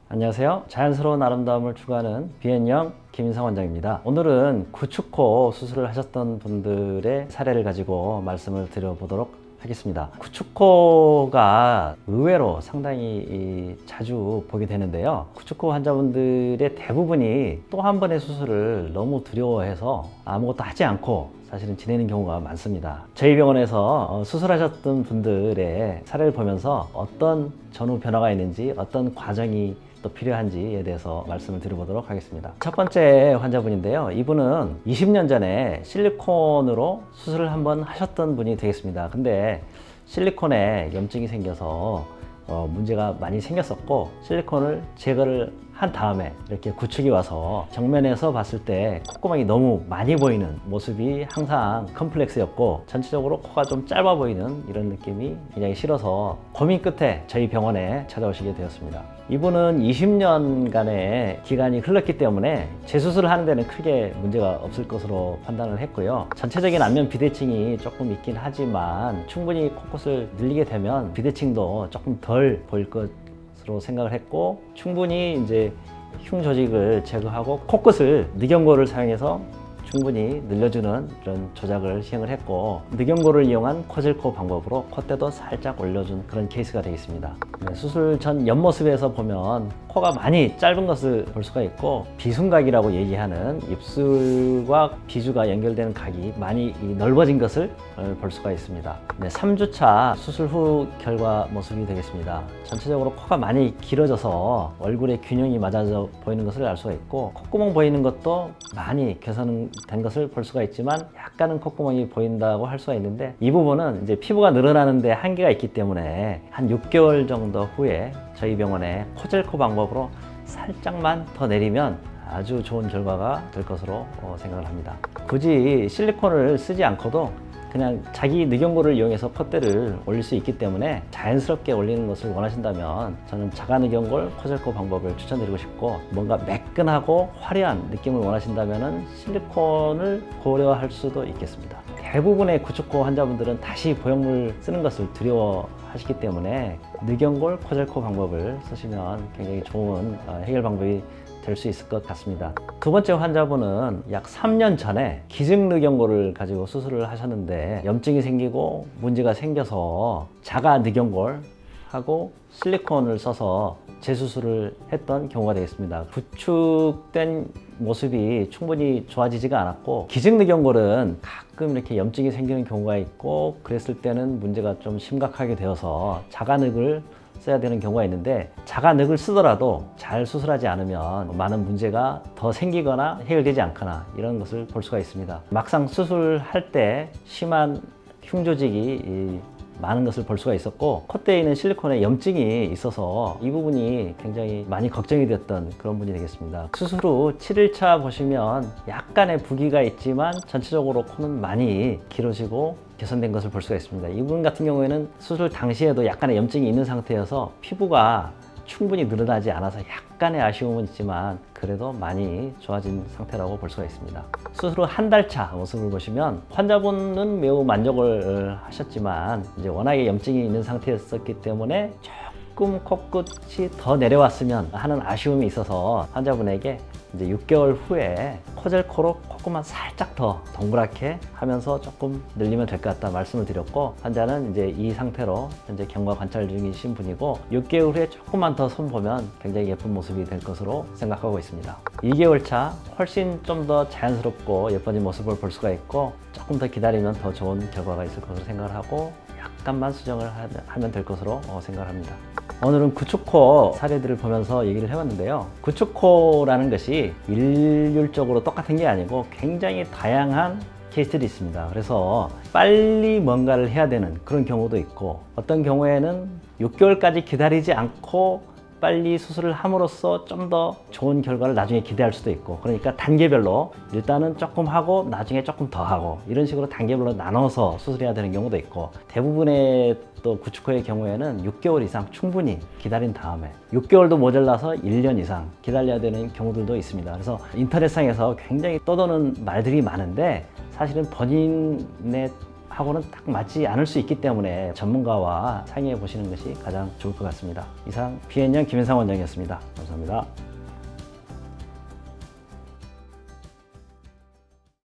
안녕하세요. 자연스러운 아름다움을 추구하는 비앤영 김인상 원장입니다. 오늘은 구축코 수술을 하셨던 분들의 사례를 가지고 말씀을 드려보도록 하겠습니다. 구축코가 의외로 상당히 자주 보게 되는데요. 구축코 환자분들의 대부분이 또 한 번의 수술을 너무 두려워해서 아무것도 하지 않고 사실은 지내는 경우가 많습니다. 저희 병원에서 수술하셨던 분들의 사례를 보면서 어떤 전후 변화가 있는지, 어떤 과정이 또 필요한지에 대해서 말씀을 드려보도록 하겠습니다. 첫 번째 환자분인데요. 이분은 20년 전에 실리콘으로 수술을 한번 하셨던 분이 되겠습니다. 근데 실리콘에 염증이 생겨서 문제가 많이 생겼었고, 실리콘을 제거를 한 다음에 이렇게 구축이 와서 정면에서 봤을 때 콧구멍이 너무 많이 보이는 모습이 항상 컴플렉스였고, 전체적으로 코가 좀 짧아 보이는 이런 느낌이 굉장히 싫어서 고민 끝에 저희 병원에 찾아오시게 되었습니다. 이분은 20년간의 기간이 흘렀기 때문에 재수술을 하는 데는 크게 문제가 없을 것으로 판단을 했고요. 전체적인 안면 비대칭이 조금 있긴 하지만 충분히 코끝을 늘리게 되면 비대칭도 조금 덜 보일 것으로 생각을 했고, 충분히 이제 흉 조직을 제거하고 코끝을 늑연고를 사용해서 충분히 늘려주는 그런 조작을 시행을 했고, 늑연고를 이용한 코젤코 방법으로 콧대도 살짝 올려준 그런 케이스가 되겠습니다. 수술 전 옆모습에서 보면 코가 많이 짧은 것을 볼 수가 있고, 비순각이라고 얘기하는 입술과 비주가 연결되는 각이 많이 넓어진 것을 볼 수가 있습니다. 3주차 수술 후 결과 모습이 되겠습니다. 전체적으로 코가 많이 길어져서 얼굴의 균형이 맞아져 보이는 것을 알 수가 있고, 콧구멍 보이는 것도 많이 개선된 것을 볼 수가 있지만 약간은 콧구멍이 보인다고 할 수가 있는데, 이 부분은 이제 피부가 늘어나는데 한계가 있기 때문에 한 6개월 정도 후에 저희 병원에 코젤코 방법으로 살짝만 더 내리면 아주 좋은 결과가 될 것으로 생각을 합니다. 굳이 실리콘을 쓰지 않고도 그냥 자기 늑연고를 이용해서 콧대를 올릴 수 있기 때문에 자연스럽게 올리는 것을 원하신다면 저는 자가 늑연골 코젤코 방법을 추천드리고 싶고, 뭔가 매끈하고 화려한 느낌을 원하신다면 실리콘을 고려할 수도 있겠습니다. 대부분의 구축코 환자분들은 다시 보형물 쓰는 것을 두려워하시기 때문에 늑연골 코젤코 방법을 쓰시면 굉장히 좋은 해결 방법이 될 수 있을 것 같습니다. 두 번째 환자분은 약 3년 전에 기증늑연골을 가지고 수술을 하셨는데 염증이 생기고 문제가 생겨서 자가 늑연골하고 실리콘을 써서 재수술을 했던 경우가 되겠습니다. 구축된 모습이 충분히 좋아지지가 않았고, 기증늑연골은 가끔 이렇게 염증이 생기는 경우가 있고, 그랬을 때는 문제가 좀 심각하게 되어서 자가늑을 써야 되는 경우가 있는데, 자가늑을 쓰더라도 잘 수술하지 않으면 많은 문제가 더 생기거나 해결되지 않거나 이런 것을 볼 수가 있습니다. 막상 수술할 때 심한 흉조직이 많은 것을 볼 수가 있었고, 콧대에 있는 실리콘에 염증이 있어서 이 부분이 굉장히 많이 걱정이 되었던 그런 분이 되겠습니다. 수술 후 7일차 보시면 약간의 부기가 있지만 전체적으로 코는 많이 길어지고 개선된 것을 볼 수가 있습니다. 이분 같은 경우에는 수술 당시에도 약간의 염증이 있는 상태여서 피부가 충분히 늘어나지 않아서 약간의 아쉬움은 있지만 그래도 많이 좋아진 상태라고 볼 수가 있습니다. 수술 후 한 달 차 모습을 보시면 환자분은 매우 만족을 하셨지만 이제 워낙에 염증이 있는 상태였었기 때문에 조금 코끝이 더 내려왔으면 하는 아쉬움이 있어서 환자분에게 이제 6개월 후에 코젤코로 콧구멍 살짝 더 동그랗게 하면서 조금 늘리면 될 것 같다 말씀을 드렸고, 환자는 이제 이 상태로 현재 경과 관찰 중이신 분이고, 6개월 후에 조금만 더 손 보면 굉장히 예쁜 모습이 될 것으로 생각하고 있습니다. 2개월 차 훨씬 좀 더 자연스럽고 예뻐진 모습을 볼 수가 있고, 조금 더 기다리면 더 좋은 결과가 있을 것으로 생각을 하고, 약간만 수정을 하면 될 것으로 생각을 합니다. 오늘은 구축코 사례들을 보면서 얘기를 해봤는데요. 구축코라는 것이 일률적으로 똑같은 게 아니고 굉장히 다양한 케이스들이 있습니다. 그래서 빨리 뭔가를 해야 되는 그런 경우도 있고, 어떤 경우에는 6개월까지 기다리지 않고 빨리 수술을 함으로써 좀 더 좋은 결과를 나중에 기대할 수도 있고, 그러니까 단계별로 일단은 조금 하고 나중에 조금 더 하고 이런 식으로 단계별로 나눠서 수술해야 되는 경우도 있고, 대부분의 또 구축코의 경우에는 6개월 이상 충분히 기다린 다음에 6개월도 모자라서 1년 이상 기다려야 되는 경우들도 있습니다. 그래서 인터넷상에서 굉장히 떠도는 말들이 많은데 사실은 본인의 하고는 딱 맞지 않을 수 있기 때문에 전문가와 상의해 보시는 것이 가장 좋을 것 같습니다. 이상 비앤영 김인상 원장이었습니다. 감사합니다.